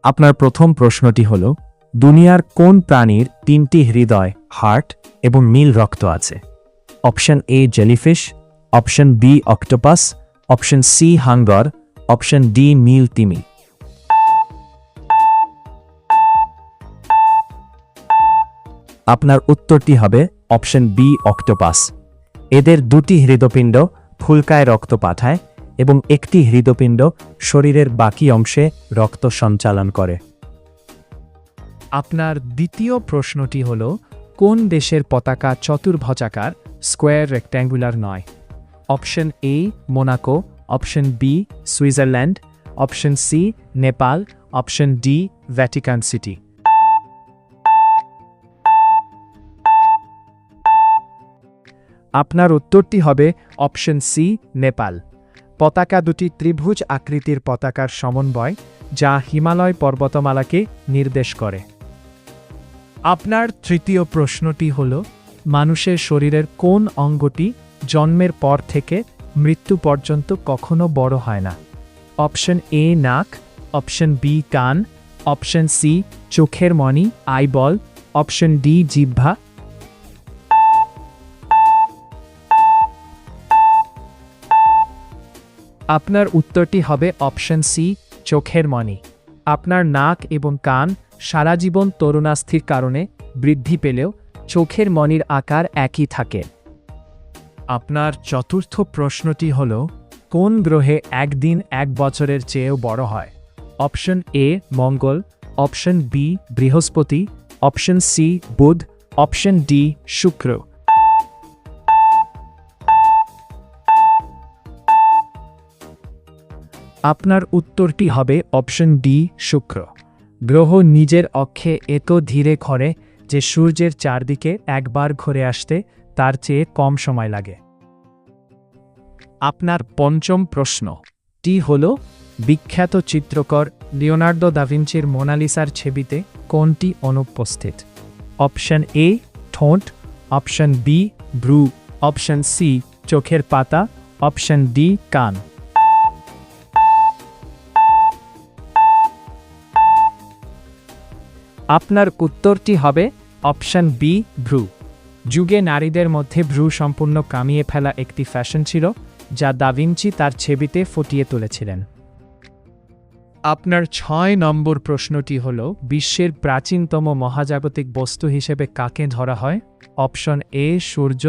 আপনার প্রথম প্রশ্নটি হল, দুনিয়ার কোন প্রাণীর 3টি হৃদয় হার্ট এবং নীল রক্ত আছে? Option A jellyfish, option B octopus, option C হাঙ্গর, অপশন ডি নীল তিমি। আপনার উত্তরটি হবে অপশন বি অক্টোপাস। এদের 2টি হৃদপিণ্ড ফুলকায় রক্ত পাঠায় এবং একটি হৃদপিণ্ড শরীরের বাকি অংশে রক্ত সঞ্চালন করে। আপনার দ্বিতীয় প্রশ্নটি হল, কোন দেশের পতাকা চতুর্ভুজাকার স্কোয়ার রেক্ট্যাঙ্গুলার নয়? Option A Monaco, option B Switzerland, option C Nepal, option D Vatican City. আপনার উত্তরটি হবে অপশন সি নেপাল। পতাকা দুটি ত্রিভুজ আকৃতির পতাকার সমন্বয়, যা হিমালয় পর্বতমালাকে নির্দেশ করে। আপনার তৃতীয় প্রশ্নটি হল, মানুষের শরীরের কোন অঙ্গটি জন্মের পর থেকে মৃত্যু পর্যন্ত কখনো বড় হয় না? অপশন এ নাক, অপশন বি কান, অপশন সি চোখের মণি আইবল, অপশন ডি জিহ্বা। আপনার উত্তরটি হবে অপশন সি চোখের মণি। আপনার নাক এবং কান সারা জীবন তরুণাস্থির কারণে বৃদ্ধি পেলেও চোখের মণির আকার একই থাকে। আপনার চতুর্থ প্রশ্নটি হল, কোন গ্রহে একদিন 1 বছরের চেয়েও বড় হয়? অপশন এ মঙ্গল, অপশন বি বৃহস্পতি, অপশন সি বুধ, অপশন ডি শুক্র। আপনার উত্তরটি হবে অপশন ডি শুক্র। গ্রহ নিজের অক্ষে এত ধীরে ঘোরে যে সূর্যের চারদিকে একবার ঘুরে আসতে তার চেয়ে কম সময় লাগে। আপনার পঞ্চম প্রশ্নটি হল, বিখ্যাত চিত্রকর লিওনার্দো দা ভিঞ্চির মোনালিসার ছবিতে কোনটি অনুপস্থিত? অপশন এ ঠোঁট, অপশন বি ভ্রু, অপশন সি চোখের পাতা, অপশন ডি কান। আপনার উত্তরটি হবে অপশন বি ভ্রু। যুগে নারীদের মধ্যে ভ্রু সম্পূর্ণ কামিয়ে ফেলা একটি ফ্যাশন ছিল, যা দা ভিঞ্চি তার ছবিতে ফুটিয়ে তুলেছিলেন। আপনার 6 নম্বর প্রশ্নটি হল, বিশ্বের প্রাচীনতম মহাজাগতিক বস্তু হিসেবে কাকে ধরা হয়? অপশন এ সূর্য,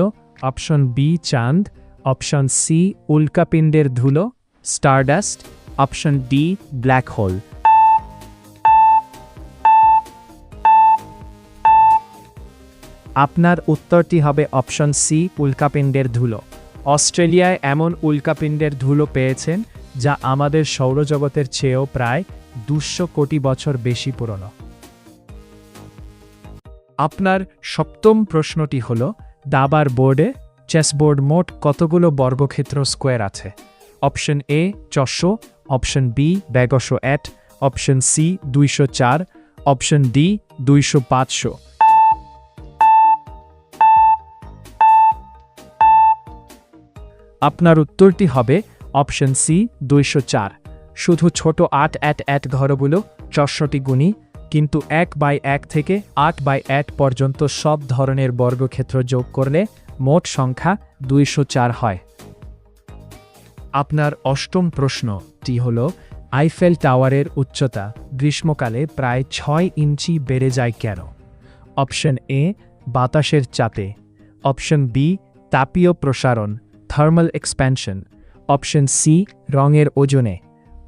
অপশন বি চাঁদ, অপশন সি উল্কাপিণ্ডের ধুলো stardust, option D black hole. আপনার উত্তরটি হবে অপশন সি উল্কাপিণ্ডের ধুলো। অস্ট্রেলিয়ায় এমন উল্কাপিণ্ডের ধুলো পেয়েছেন যা আমাদের সৌরজগতের চেয়েও প্রায় 200 কোটি বছর বেশি পুরনো। আপনার সপ্তম প্রশ্নটি হল, দাবার বোর্ডে চেসবোর্ড মোট কতগুলো বর্গক্ষেত্র স্কোয়ার আছে? Option A 400, option B 208, option C 204, option D 200-500। আপনার উত্তরটি হবে অপশন সি 204। শুধু ছোট 8-8-8 ঘরগুলো 400টি গুণী, কিন্তু 1/1 থেকে 8/8 পর্যন্ত সব ধরনের বর্গক্ষেত্র যোগ করলে মোট সংখ্যা 204 হয়। আপনার অষ্টম প্রশ্নটি হল, আইফেল টাওয়ারের উচ্চতা গ্রীষ্মকালে প্রায় 6 ইঞ্চি বেড়ে যায় কেন? অপশন এ বাতাসের চাপে, অপশন বি তাপীয় প্রসারণ থার্মাল এক্সপ্যানশন, অপশন সি রঙের ওজনে,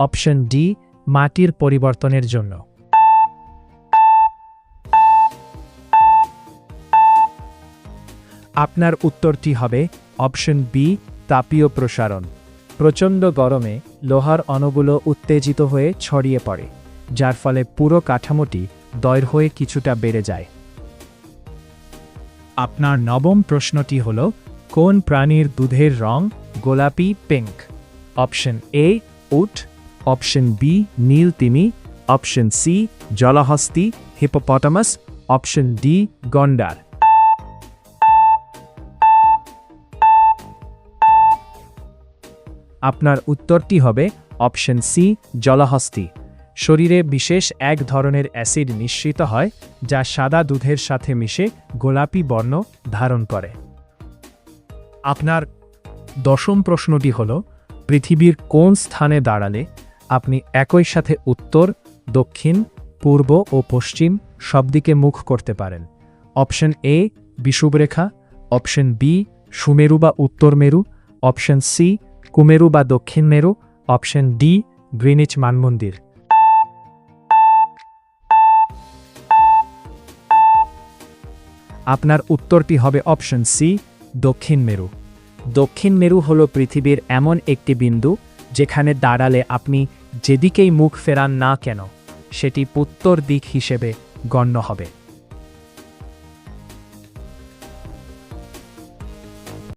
অপশন ডি মাটির পরিবর্তনের জন্য। আপনার উত্তরটি হবে অপশন বি তাপীয় প্রসারণ। প্রচণ্ড গরমে লোহার অণুগুলো উত্তেজিত হয়ে ছড়িয়ে পড়ে, যার ফলে পুরো কাঠামোটি দৈর্ঘ্যে কিছুটা বেড়ে যায়। আপনার নবম প্রশ্নটি হল, কোন প্রাণীর দুধের রং গোলাপি পিঙ্ক? অপশন এ উট, অপশন বি নীল তিমি, অপশন সি জলহস্তী হিপোপটামাস, অপশন ডি গন্ডার। আপনার উত্তরটি হবে অপশন সি জলহস্তী। শরীরে বিশেষ এক ধরনের অ্যাসিড নিঃসৃত হয় যা সাদা দুধের সাথে মিশে গোলাপি বর্ণ ধারণ করে। আপনার 10ম প্রশ্নটি হল, পৃথিবীর কোন স্থানে দাঁড়ালে আপনি একই সাথে উত্তর, দক্ষিণ, পূর্ব ও পশ্চিম সব দিকে মুখ করতে পারেন? অপশন এ বিষুবরেখা, অপশন বি সুমেরু বা উত্তর মেরু, অপশন সি কুমেরু বা দক্ষিণ মেরু, অপশন ডি গ্রিনিচ মানমন্দির। আপনার উত্তরটি হবে অপশন সি দক্ষিণ মেরু। দক্ষিণ মেরু হল পৃথিবীর এমন একটি বিন্দু যেখানে দাঁড়ালে আপনি যেদিকেই মুখ ফেরান না কেন সেটি উত্তর দিক হিসেবে গণ্য হবে।